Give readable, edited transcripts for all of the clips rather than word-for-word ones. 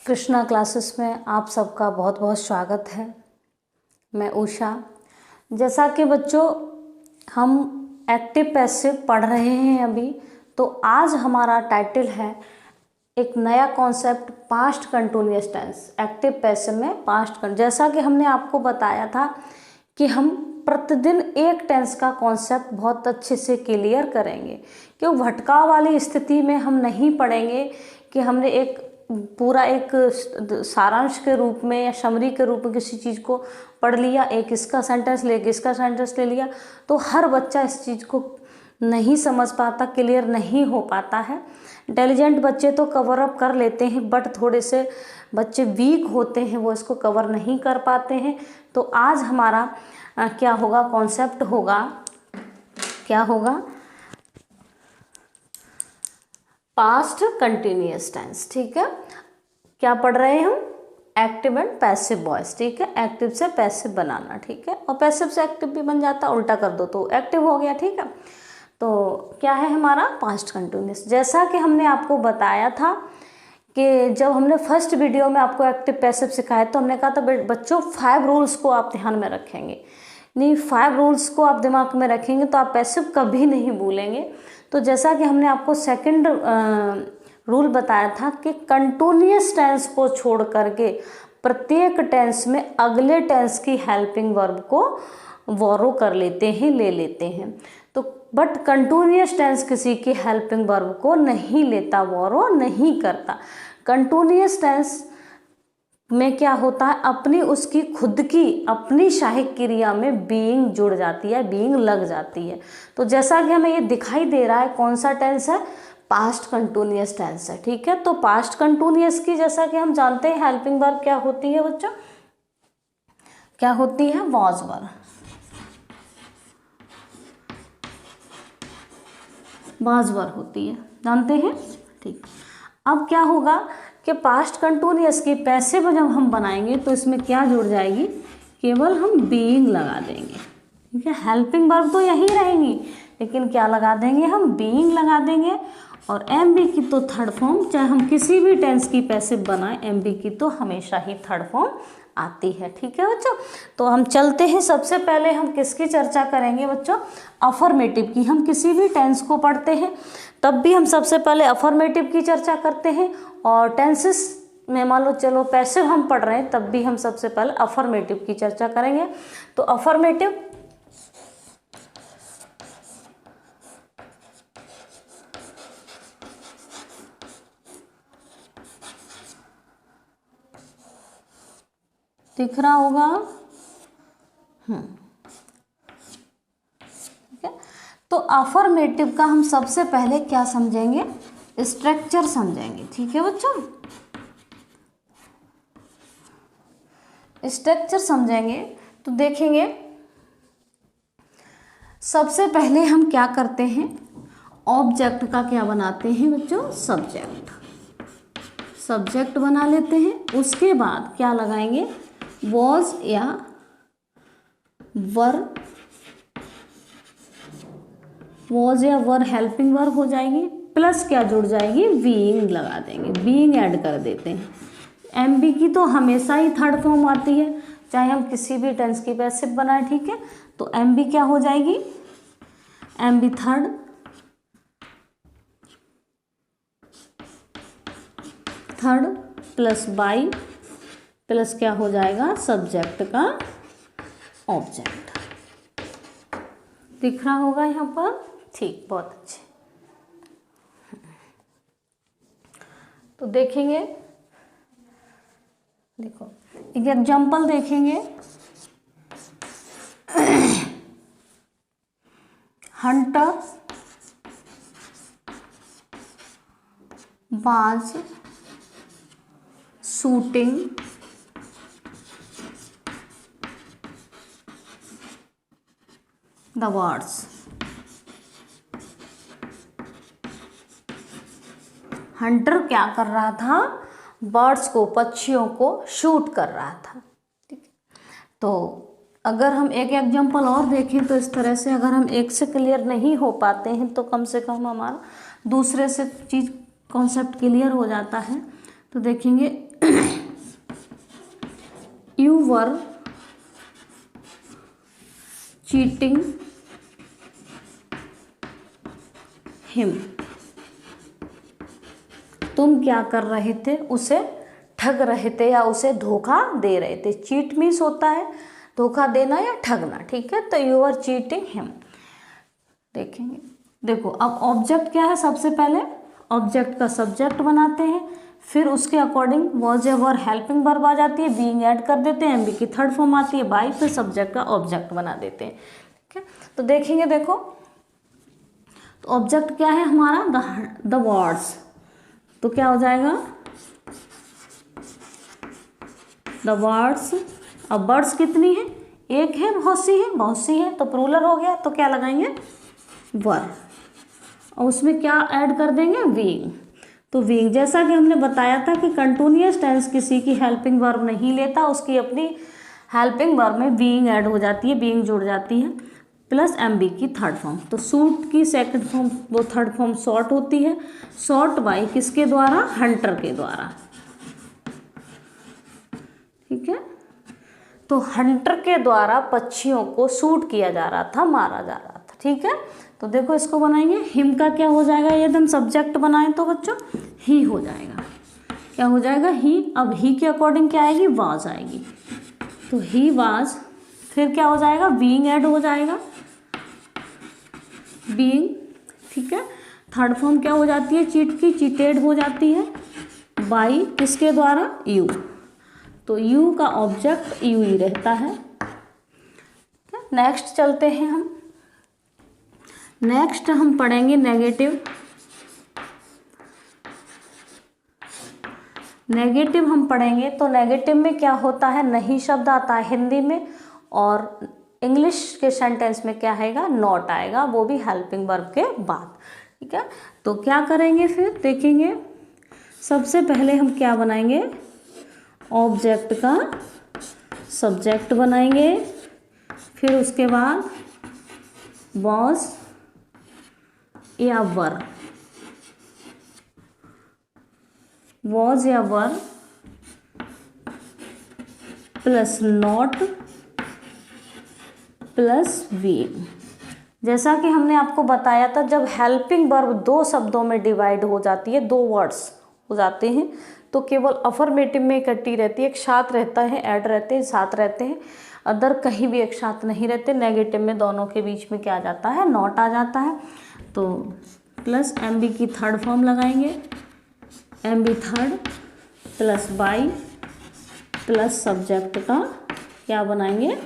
Krishna classes में आप सबका बहुत बहुत स्वागत है। मैं उषा। जैसा कि बच्चों हम एक्टिव पैसिव पढ़ रहे हैं अभी, तो आज हमारा टाइटल है एक नया concept past continuous tense. Active passive में पास्ट जैसा कि हमने आपको बताया था कि हम प्रतिदिन एक टेंस का कॉन्सेप्ट बहुत अच्छे से क्लियर करेंगे, क्यों भटकाव वाली स्थिति में हम नहीं पढ़ेंगे कि हमने एक पूरा एक सारांश के रूप में या समरी के रूप में किसी चीज़ को पढ़ लिया, एक इसका सेंटेंस ले इसका सेंटेंस ले लिया, तो हर बच्चा इस चीज़ को नहीं समझ पाता, क्लियर नहीं हो पाता है। इंटेलिजेंट बच्चे तो कवर अप कर लेते हैं, बट थोड़े से बच्चे वीक होते हैं, वो इसको कवर नहीं कर पाते हैं। तो आज हमारा क्या होगा, कॉन्सेप्ट होगा, क्या होगा, पास्ट कंटिन्यूअस टेंस। ठीक है, क्या पढ़ रहे हैं हम, एक्टिव एंड पैसिव वॉइस। ठीक है, एक्टिव से पैसिव बनाना, ठीक है, और पैसिव से एक्टिव भी बन जाता, उल्टा कर दो तो एक्टिव हो गया। ठीक है, तो क्या है हमारा पास्ट कंटिन्यूअस। जैसा कि हमने आपको बताया था कि जब हमने फर्स्ट वीडियो में आपको एक्टिव पैसिव सिखाया तो हमने कहा था बच्चों 5 रूल्स को आप ध्यान में रखेंगे, नहीं 5 रूल्स को आप दिमाग में रखेंगे तो आप पैसिव कभी नहीं भूलेंगे। तो जैसा कि हमने आपको सेकंड रूल बताया था कि कंटिन्यूअस टेंस को छोड़ करके प्रत्येक टेंस में अगले टेंस की हेल्पिंग वर्ब को बोरो कर लेते हैं, ले लेते हैं। तो बट कंटिन्यूअस टेंस किसी की हेल्पिंग वर्ब को नहीं लेता, बोरो नहीं करता। कंटिन्यूअस टेंस में क्या होता है, अपनी उसकी खुद की अपनी सहायक क्रिया में बीइंग जुड़ जाती है, बीइंग लग जाती है। तो जैसा कि हमें ये दिखाई दे रहा है, कौन सा टेंस है, पास्ट कंटिन्यूअस टेंस है। ठीक है, तो पास्ट कंटिन्यूअस की जैसा कि हम जानते हैं हेल्पिंग वर्ब क्या होती है बच्चों, क्या होती है, वॉज वर्ब। वॉज वर्ब होती है, जानते हैं। ठीक, अब क्या होगा कि पास्ट कंटिन्यूअस की पैसिव जब हम बनाएंगे तो इसमें क्या जुड़ जाएगी, केवल हम बीइंग लगा देंगे। ठीक है, हेल्पिंग वर्ब तो यही रहेंगी, लेकिन क्या लगा देंगे, हम बीइंग लगा देंगे। और एम बी की तो थर्ड फॉर्म, चाहे हम किसी भी टेंस की पैसिव बनाएं, एम बी की तो हमेशा ही थर्ड फॉर्म आती है। ठीक है बच्चों, तो हम चलते हैं। सबसे पहले हम किसकी चर्चा करेंगे बच्चों, अफर्मेटिव की। हम किसी भी टेंस को पढ़ते हैं तब भी हम सबसे पहले अफर्मेटिव की चर्चा करते हैं, और टेंसेस में मान लो चलो पैसिव हम पढ़ रहे हैं तब भी हम सबसे पहले अफर्मेटिव की चर्चा करेंगे। तो अफर्मेटिव दिख रहा होगा, ठीक है। तो अफर्मेटिव का हम सबसे पहले क्या समझेंगे, स्ट्रक्चर समझेंगे। ठीक है बच्चों, स्ट्रक्चर समझेंगे तो देखेंगे सबसे पहले हम क्या करते हैं, ऑब्जेक्ट का क्या बनाते हैं बच्चों, सब्जेक्ट। सब्जेक्ट बना लेते हैं, उसके बाद क्या लगाएंगे, वॉज या वर, वॉज या वर हेल्पिंग वर्ब हो जाएगी, प्लस क्या जुड़ जाएगी, बीइंग लगा देंगे, बीइंग ऐड कर देते हैं। एम बी की तो हमेशा ही थर्ड फॉर्म आती है, चाहे हम किसी भी टेंस की पैसिव बनाए। ठीक है, तो एम बी क्या हो जाएगी, M B third, plus by plus क्या हो जाएगा, सब्जेक्ट का ऑब्जेक्ट। दिख रहा होगा यहाँ पर, ठीक, बहुत अच्छे। तो देखेंगे, देखो एक एग्जाम्पल देखेंगे, Hunter was shooting the birds. Hunter क्या कर रहा था, बर्ड्स को, पक्षियों को शूट कर रहा था। ठीक है, तो अगर हम एक एग्जांपल और देखें तो इस तरह से, अगर हम एक से क्लियर नहीं हो पाते हैं तो कम से कम हमारा दूसरे से चीज़ कॉन्सेप्ट क्लियर हो जाता है। तो देखेंगे यू वर चीटिंग हिम, तुम क्या कर रहे थे, उसे ठग रहे थे या उसे धोखा दे रहे थे। चीट मीन्स होता है धोखा देना या ठगना, ठीक है। तो यू आर चीटिंग हिम। देखेंगे, देखो अब ऑब्जेक्ट क्या है, सबसे पहले ऑब्जेक्ट का सब्जेक्ट बनाते हैं, फिर उसके अकॉर्डिंग वॉज या वर हेल्पिंग वर्ब आ जाती है, बीइंग ऐड कर देते हैं, एमबी की थर्ड फॉर्म आती है बाई, फिर सब्जेक्ट का ऑब्जेक्ट बना देते हैं, ठीक है। तो देखेंगे, देखो तो ऑब्जेक्ट क्या है हमारा, द वर्ड्स, तो क्या हो जाएगा द वर्ड्स। अब वर्ड्स कितनी है, एक है, बहुत सी है, तो प्लूरल हो गया, तो क्या लगाएंगे वर, और उसमें क्या ऐड कर देंगे बीइंग। तो बीइंग, जैसा कि हमने बताया था कि कंटिन्यूअस टेंस किसी की हेल्पिंग वर्ब नहीं लेता, उसकी अपनी हेल्पिंग वर्ब में बीइंग ऐड हो जाती है, बीइंग जुड़ जाती है, प्लस एमबी की थर्ड फॉर्म। तो सूट की सेकंड फॉर्म, वो थर्ड फॉर्म सॉर्ट होती है, सॉर्ट बाय किसके द्वारा, हंटर के द्वारा, ठीक है। तो हंटर के द्वारा पक्षियों को शूट किया जा रहा था, मारा जा रहा था, ठीक है। तो देखो इसको बनाएंगे, हिम का क्या हो जाएगा, यदि हम सब्जेक्ट बनाएं तो बच्चों ही हो जाएगा, क्या हो जाएगा ही। अब ही के अकॉर्डिंग क्या आएगी, वाज आएगी, तो ही वाज, फिर क्या हो जाएगा बीइंग ऐड हो जाएगा, बीइंग, ठीक है। थर्ड फॉर्म क्या हो जाती है चीट की, चीटेड हो जाती है बाई किसके द्वारा, यू, तो यू का ऑब्जेक्ट यू ही रहता है। नेक्स्ट चलते हैं हम, नेक्स्ट हम पढ़ेंगे नेगेटिव। नेगेटिव हम पढ़ेंगे, तो नेगेटिव में क्या होता है, नहीं शब्द आता है हिंदी में, और इंग्लिश के सेंटेंस में क्या आएगा, नॉट आएगा, वो भी हेल्पिंग वर्ब के बाद, ठीक है। तो क्या करेंगे फिर देखेंगे, सबसे पहले हम क्या बनाएंगे, ऑब्जेक्ट का सब्जेक्ट बनाएंगे, फिर उसके बाद वॉज या वर, वॉज या were plus not plus being. जैसा कि हमने आपको बताया था, जब हेल्पिंग वर्ब दो शब्दों में डिवाइड हो जाती है, दो वर्ड्स हो जाते हैं, तो केवल अफर्मेटिव में इकट्ठी रहती है, एक साथ रहता है, ऐड रहते हैं, साथ रहते हैं, अदर कहीं भी एक साथ नहीं रहते। नेगेटिव में दोनों के बीच में क्या आ जाता है, नॉट आ जाता है। तो प्लस एमबी की थर्ड फॉर्म लगाएंगे, MB third plus by plus subject का क्या बनाएंगे,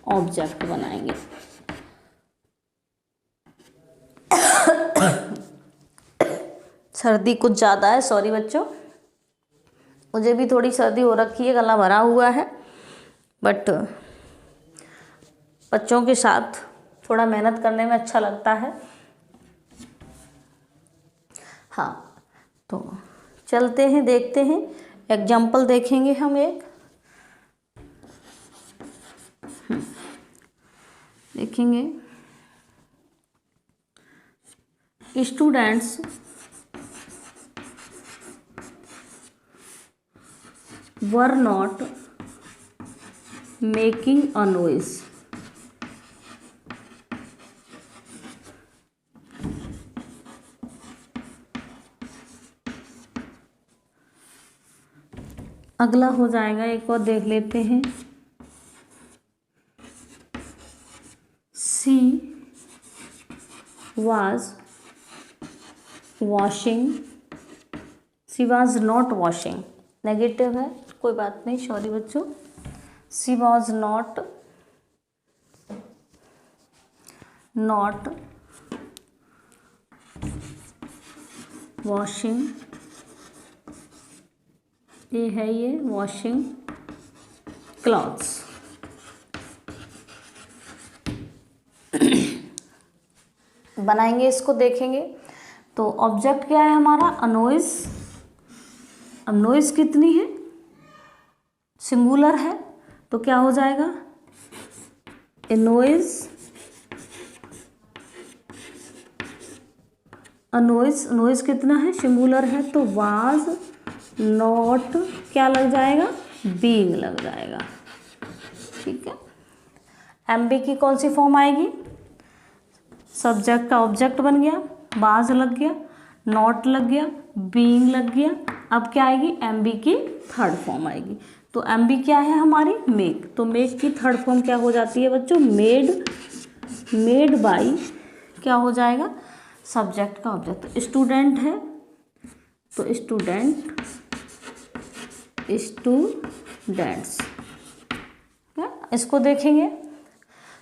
ऑब्जेक्ट बनाएंगे। सर्दी कुछ ज़्यादा है, सॉरी बच्चों, मुझे भी थोड़ी सर्दी हो रखी है, गला भरा हुआ है, बट बच्चों के साथ थोड़ा मेहनत करने में अच्छा लगता है। हाँ, तो चलते हैं, देखते हैं, एग्जाम्पल देखेंगे हम एक, देखेंगे students were not making a noise. अगला हो जाएगा, एक और देख लेते हैं, she was washing, she was not washing, negative है, कोई बात नहीं, सॉरी बच्चों, शी वॉज नॉट वॉशिंग, ये है ये वॉशिंग क्लॉथ्स। बनाएंगे इसको, देखेंगे। तो ऑब्जेक्ट क्या है हमारा, अनोइज। अब नॉइज कितनी है, सिंगुलर है, तो क्या हो जाएगा, ए नॉइज, नॉइज कितना है, सिंगुलर है, तो वाज नॉट क्या लग जाएगा, बीइंग लग जाएगा। ठीक है, एम बी की कौन सी फॉर्म आएगी, सब्जेक्ट का ऑब्जेक्ट बन गया, वाज लग गया, नॉट लग गया, बीइंग लग गया। अब क्या आएगी, एम बी की थर्ड फॉर्म आएगी। तो एम बी क्या है हमारी, मेक। तो मेक की थर्ड फॉर्म क्या हो जाती है बच्चों, मेड बाई क्या हो जाएगा, सब्जेक्ट का ऑब्जेक्ट। तो स्टूडेंट है तो स्टूडेंट्स। इसको देखेंगे,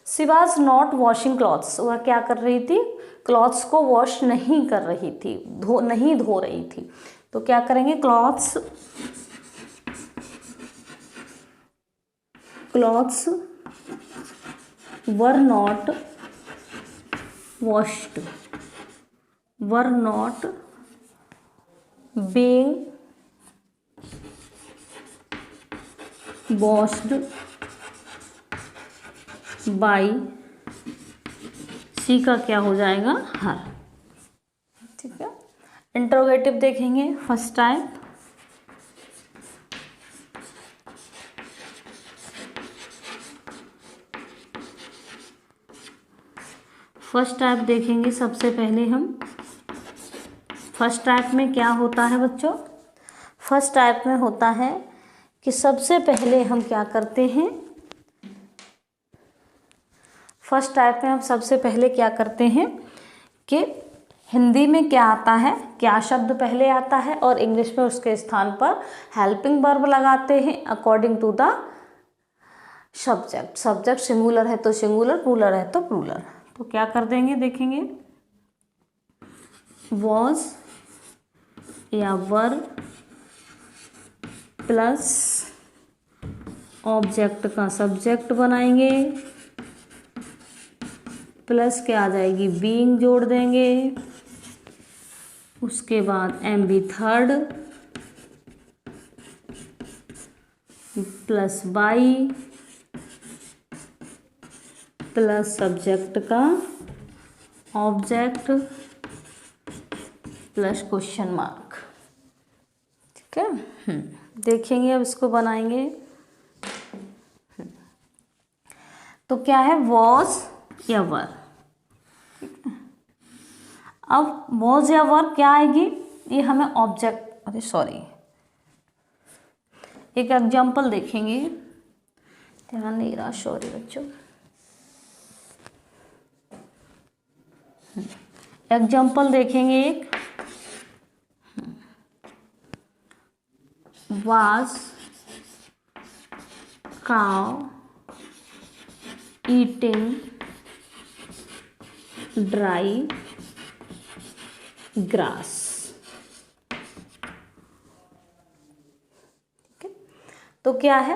she was not washing clothes, वह क्या कर रही थी, क्लॉथ्स को वॉश नहीं कर रही थी, नहीं धो रही थी। तो क्या करेंगे, clothes were not washed, were not being washed by, C का क्या हो जाएगा, हर। ठीक है, इंट्रोगेटिव देखेंगे, फर्स्ट टाइप, देखेंगे सबसे पहले हम। फर्स्ट टाइप में क्या होता है बच्चों, फर्स्ट टाइप में होता है कि सबसे पहले हम क्या करते हैं, फर्स्ट टाइप में हम सबसे पहले क्या करते हैं कि हिंदी में क्या आता है, क्या शब्द पहले आता है, और इंग्लिश में उसके स्थान पर हेल्पिंग वर्ब लगाते हैं according to the subject. Subject singular है तो सिंगुलर, प्लूरल है तो प्लूरल। तो क्या कर देंगे, देखेंगे, वॉज या वर प्लस ऑब्जेक्ट का सब्जेक्ट बनाएंगे, प्लस क्या आ जाएगी, बीइंग जोड़ देंगे, उसके बाद M B third plus by plus subject का ऑब्जेक्ट प्लस क्वेश्चन मार्क। ठीक है, देखेंगे अब इसको बनाएंगे। तो क्या है, वॉज या वर। अब वॉज या वर क्या आएगी, ये हमें ऑब्जेक्ट, अरे सॉरी, एक एग्जांपल देखेंगे, ध्यान नहीं रहा, सॉरी बच्चों। एग्जांपल देखेंगे एक, was cow eating dry grass. ठीक है, तो क्या है,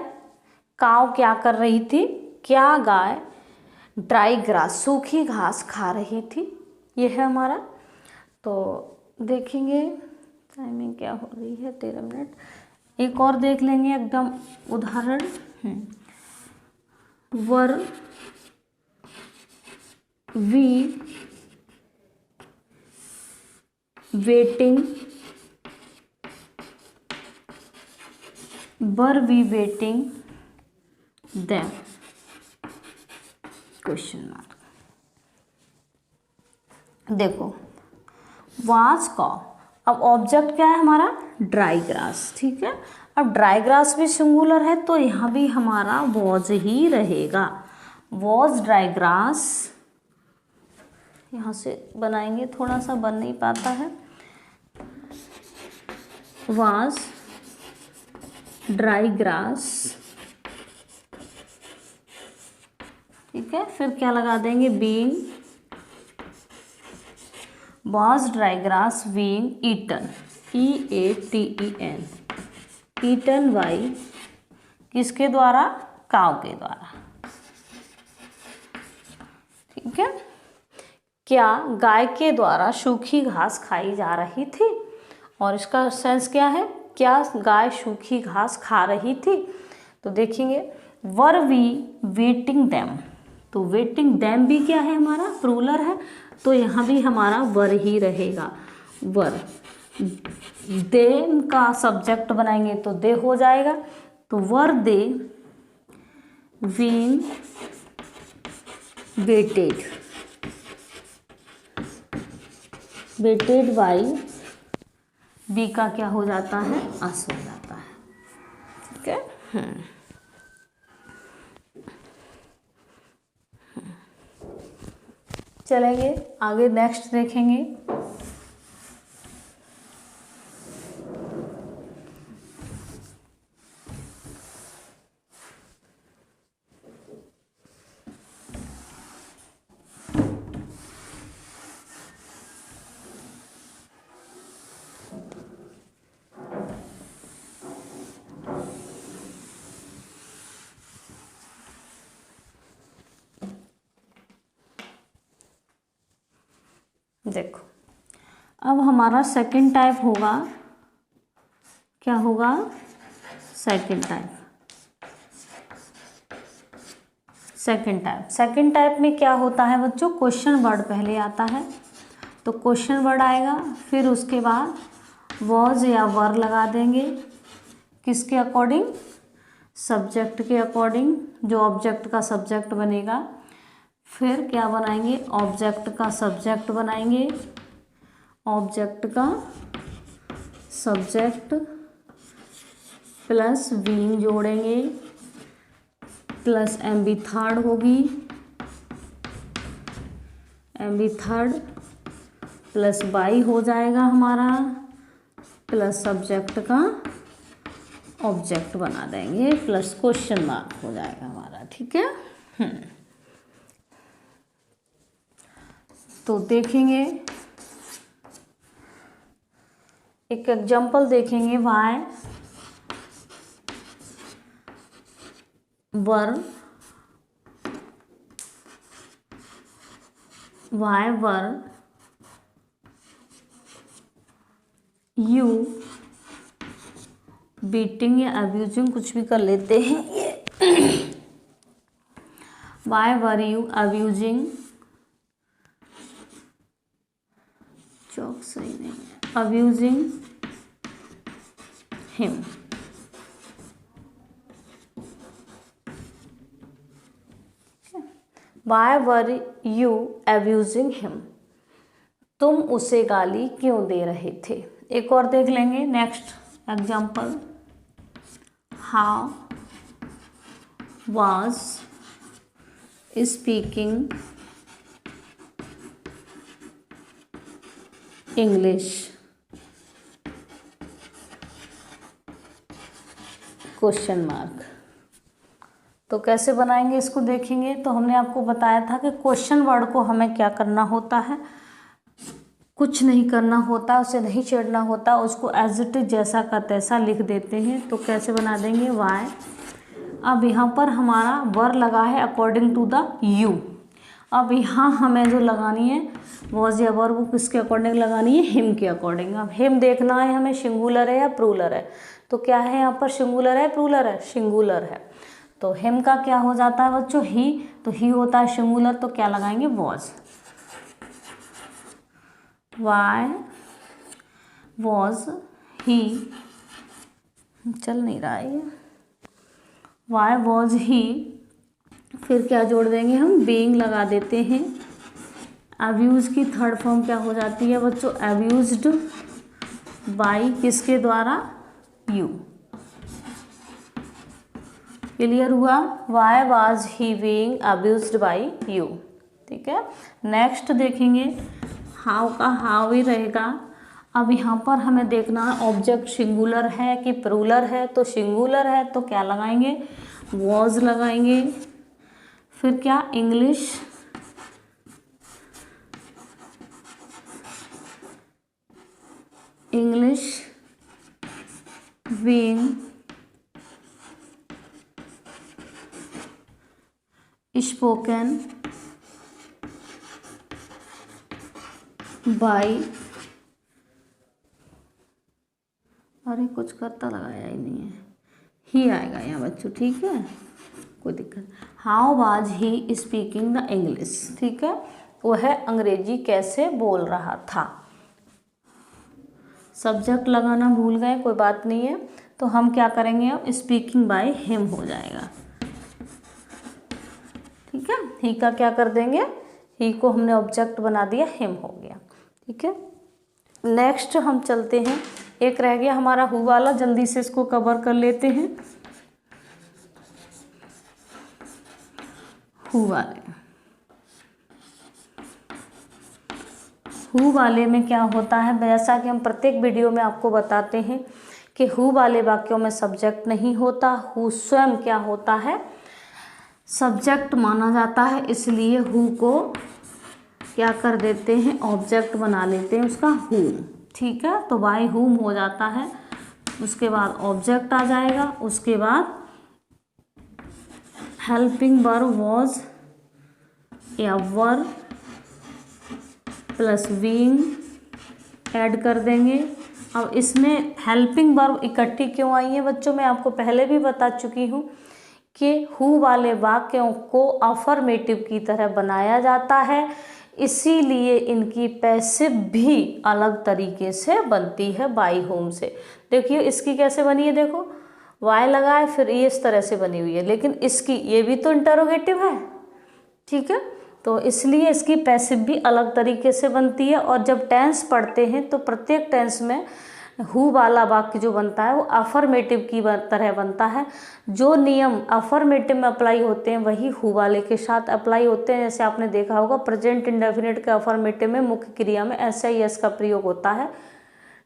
काव क्या कर रही थी, क्या गाय ड्राई ग्रास सूखी घास खा रही थी, ये है हमारा। तो देखेंगे टाइमिंग क्या हो रही है, 13 मिनट। एक और देख लेंगे एकदम उदाहरण, were we waiting, were we waiting them, question mark. देखो, वाज का, अब ऑब्जेक्ट क्या है हमारा, ड्राई ग्रास। ठीक है, अब ड्राई ग्रास भी सिंगुलर है तो यहाँ भी हमारा वॉज ही रहेगा, वॉज ड्राई ग्रास। यहाँ से बनाएंगे, थोड़ा सा बन नहीं पाता है, वाज ड्राई ग्रास। ठीक है, फिर क्या लगा देंगे, being, was dry grass being eaten, EATEN, eaten by, किसके द्वारा, काव के द्वारा। ठीक है, क्या गाय के द्वारा सूखी घास खाई जा रही थी, और इसका सेंस क्या है, क्या गाय सूखी घास खा रही थी। तो देखेंगे, वर वी वेटिंग दैम, तो वेटिंग दैम भी क्या है हमारा, प्लूरल है, तो यहाँ भी हमारा वर ही रहेगा, वर। दे का सब्जेक्ट बनाएंगे तो दे हो जाएगा, तो were they being waited, waited by, B का क्या हो जाता है, अस हो जाता है। ठीक है। चलेंगे आगे, नेक्स्ट देखेंगे। देखो अब हमारा सेकंड टाइप होगा, क्या होगा, सेकंड टाइप। सेकंड टाइप में क्या होता है बच्चों, क्वेश्चन वर्ड पहले आता है, तो क्वेश्चन वर्ड आएगा, फिर उसके बाद वॉज या वर लगा देंगे, किसके अकॉर्डिंग, सब्जेक्ट के अकॉर्डिंग, जो ऑब्जेक्ट का सब्जेक्ट बनेगा। फिर क्या बनाएंगे, ऑब्जेक्ट का सब्जेक्ट बनाएंगे, ऑब्जेक्ट का सब्जेक्ट प्लस बीइंग जोड़ेंगे, प्लस एम बी थर्ड होगी, M B third plus by हो जाएगा हमारा, प्लस सब्जेक्ट का ऑब्जेक्ट बना देंगे, प्लस क्वेश्चन मार्क हो जाएगा हमारा। ठीक है। तो देखेंगे एक एग्जांपल देखेंगे, वाई वर यू बीटिंग या अब्यूजिंग, कुछ भी कर लेते हैं ये। वाई वर यू अब्यूजिंग, चौक सही नहीं है, abusing him. Why were you abusing him, तुम उसे गाली क्यों दे रहे थे। एक और देख लेंगे, next example, how was speaking English, question mark. तो कैसे बनाएंगे इसको देखेंगे। तो हमने आपको बताया था कि क्वेश्चन वर्ड को हमें क्या करना होता है, कुछ नहीं करना होता, उसे नहीं छेड़ना होता, उसको एज इट इज जैसा का तैसा लिख देते हैं। तो कैसे बना देंगे, वाई, अब यहाँ पर हमारा वर लगा है अकॉर्डिंग टू द यू। अब यहाँ हमें जो लगानी है वॉज या वर, वो किसके अकॉर्डिंग लगानी है, हिम के अकॉर्डिंग। अब हिम देखना है हमें सिंगुलर है या प्लूरल है, तो क्या है यहाँ पर, सिंगुलर है प्लूरल है, सिंगुलर है। तो हिम का क्या हो जाता है बच्चों, ही, तो ही होता है सिंगुलर, तो क्या लगाएंगे, वॉज। वाई वॉज ही, चल नहीं रहा है, वाई वॉज ही, फिर क्या जोड़ देंगे हम, बीइंग लगा देते हैं। अब्यूज की थर्ड फॉर्म क्या हो जाती है बच्चों, अब्यूज्ड बाई, किसके द्वारा, यू। क्लियर हुआ, why was he being abused by you. ठीक है। नेक्स्ट देखेंगे, हाउ का हाउ ही रहेगा। अब यहाँ पर हमें देखना है ऑब्जेक्ट सिंगुलर है कि प्लूरल है, तो सिंगुलर है तो क्या लगाएंगे, वॉज लगाएंगे। फिर क्या, English, English being spoken by, अरे कुछ करता लगाया ही नहीं है, ही आएगा यहाँ बच्चों। ठीक है, कोई दिक्कत। How was he speaking the English, ठीक है, वह अंग्रेजी कैसे बोल रहा था। सब्जेक्ट लगाना भूल गए, कोई बात नहीं है। तो हम क्या करेंगे, अब स्पीकिंग बाय हिम हो जाएगा, ठीक है। ही का क्या कर देंगे, ही को हमने ऑब्जेक्ट बना दिया, हिम हो गया, ठीक है। नेक्स्ट हम चलते हैं, एक रह गया हमारा हु वाला, जल्दी से इसको कवर कर लेते हैं। हु वाले में क्या होता है, जैसा कि हम प्रत्येक वीडियो में आपको बताते हैं कि हु वाले वाक्यों में सब्जेक्ट नहीं होता, हु स्वयं क्या होता है, सब्जेक्ट माना जाता है, इसलिए हु को क्या कर देते हैं, ऑब्जेक्ट बना लेते हैं उसका हुम, ठीक है। तो बाय हुम हो जाता है, उसके बाद ऑब्जेक्ट आ जाएगा, उसके बाद helping verb was ever plus being add कर देंगे। अब इसमें हेल्पिंग वर्ब इकट्ठी क्यों आई है बच्चों, मैं आपको पहले भी बता चुकी हूँ कि हु वाले वाक्यों को अफर्मेटिव की तरह बनाया जाता है, इसीलिए इनकी पैसिव भी अलग तरीके से बनती है बाई होम से। देखिए इसकी कैसे बनी है, देखो वाई लगा है, फिर ये इस तरह से बनी हुई है, लेकिन इसकी ये भी तो इंटरोगेटिव है, ठीक है। तो इसलिए इसकी पैसिव भी अलग तरीके से बनती है। और जब टेंस पढ़ते हैं तो प्रत्येक टेंस में हु वाला वाक्य जो बनता है वो अफर्मेटिव की तरह बनता है। जो नियम अफर्मेटिव में अप्लाई होते हैं वही हु वाले के साथ अप्लाई होते हैं। जैसे आपने देखा होगा प्रेजेंट इंडेफिनिट के अफर्मेटिव में मुख्य क्रिया में एस का प्रयोग होता है,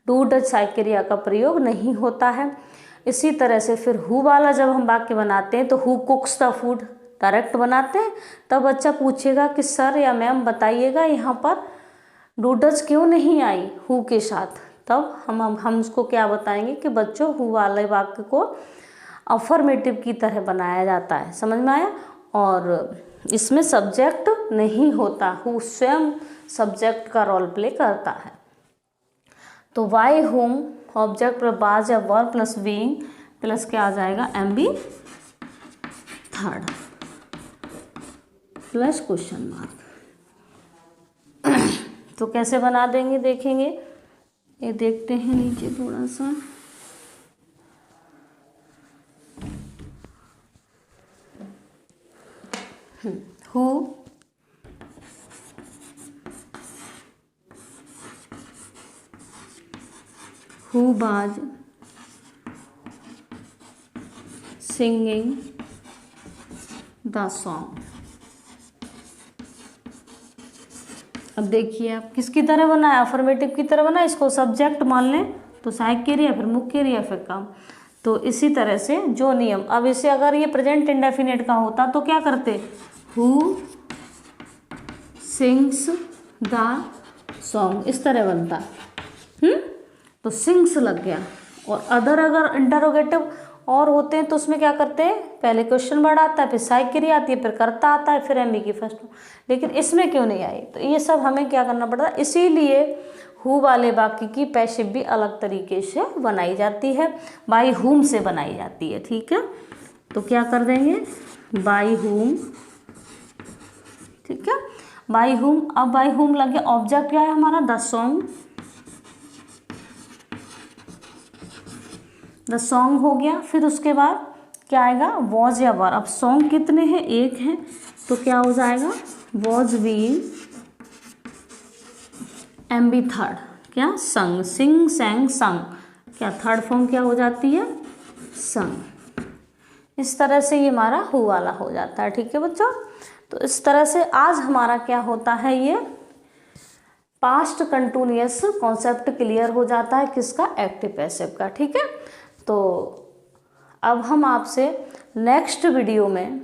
डू डज सहायक क्रिया का प्रयोग नहीं होता है। इसी तरह से फिर हु वाला जब हम वाक्य बनाते हैं तो हु कुक्स द फूड डायरेक्ट बनाते हैं, तब बच्चा पूछेगा कि सर या मैम बताइएगा यहाँ पर डू डज क्यों नहीं आई हु के साथ, तब हम उसको क्या बताएंगे कि बच्चों हु वाले वाक्य को अफर्मेटिव की तरह बनाया जाता है, समझ में आया। और इसमें सब्जेक्ट नहीं होता, हु स्वयं सब्जेक्ट का रोल प्ले करता है। तो वाई होम ऑब्जेक्ट पर बाज या वर्ब प्लस बीइंग प्लस क्या आ जाएगा, MB third plus question mark. तो कैसे बना देंगे देखेंगे, ये देखते हैं नीचे थोड़ा सा, हु बाज सिंगिंग द सॉन्ग। अब देखिए आप किसकी तरह बना है, अफर्मेटिव की तरह बना है। इसको सब्जेक्ट मान लें तो सहायक क्रिया, फिर मुख्य क्रिया, फिर काम। तो इसी तरह से जो नियम, अब इसे अगर ये प्रेजेंट इंडेफिनिट का होता तो क्या करते, हु सिंग्स द सॉन्ग, इस तरह बनता। तो सिंग्स लग गया। और अदर अगर इंटरोगेटिव और होते हैं तो उसमें क्या करते हैं, पहले क्वेश्चन वर्ड आता है, फिर सहायक क्रिया आती है, फिर कर्ता आता है, फिर एमबी की फर्स्ट। लेकिन इसमें क्यों नहीं आई, तो ये सब हमें क्या करना पड़ता है। इसीलिए हु वाले वाक्य की पैसिव भी अलग तरीके से बनाई जाती है, बाई हुम से बनाई जाती है, ठीक है। तो क्या कर देंगे, बाई हुम, ठीक है, बाई हुम। अब बाई हुम लग गया, ऑब्जेक्ट क्या है हमारा, द सॉन्ग, द सॉन्ग हो गया। फिर उसके बाद क्या आएगा, वॉज या वर। अब सॉन्ग कितने हैं, एक है, तो क्या हो जाएगा, वॉज बीइंग एमबी थर्ड, क्या संग, सिंग सैंग संग, क्या थर्ड फॉर्म क्या हो जाती है, संग। इस तरह से ये हमारा हु वाला हो जाता है, ठीक है बच्चों। तो इस तरह से आज हमारा क्या होता है, ये पास्ट कंटिन्यूअस कॉन्सेप्ट क्लियर हो जाता है, किसका, एक्टिव पैसिव का, ठीक है। तो अब हम आपसे नेक्स्ट वीडियो में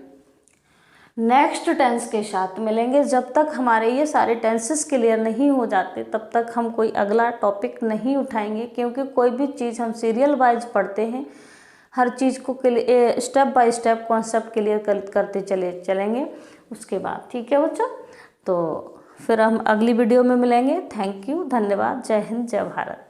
नेक्स्ट टेंस के साथ मिलेंगे। जब तक हमारे ये सारे टेंसेस क्लियर नहीं हो जाते तब तक हम कोई अगला टॉपिक नहीं उठाएंगे, क्योंकि कोई भी चीज़ हम सीरियल वाइज पढ़ते हैं, हर चीज़ को step by step concept clear करते चलेंगे उसके बाद, ठीक है बच्चों। तो फिर हम अगली वीडियो में मिलेंगे। थैंक यू, धन्यवाद, जय हिंद, जय भारत।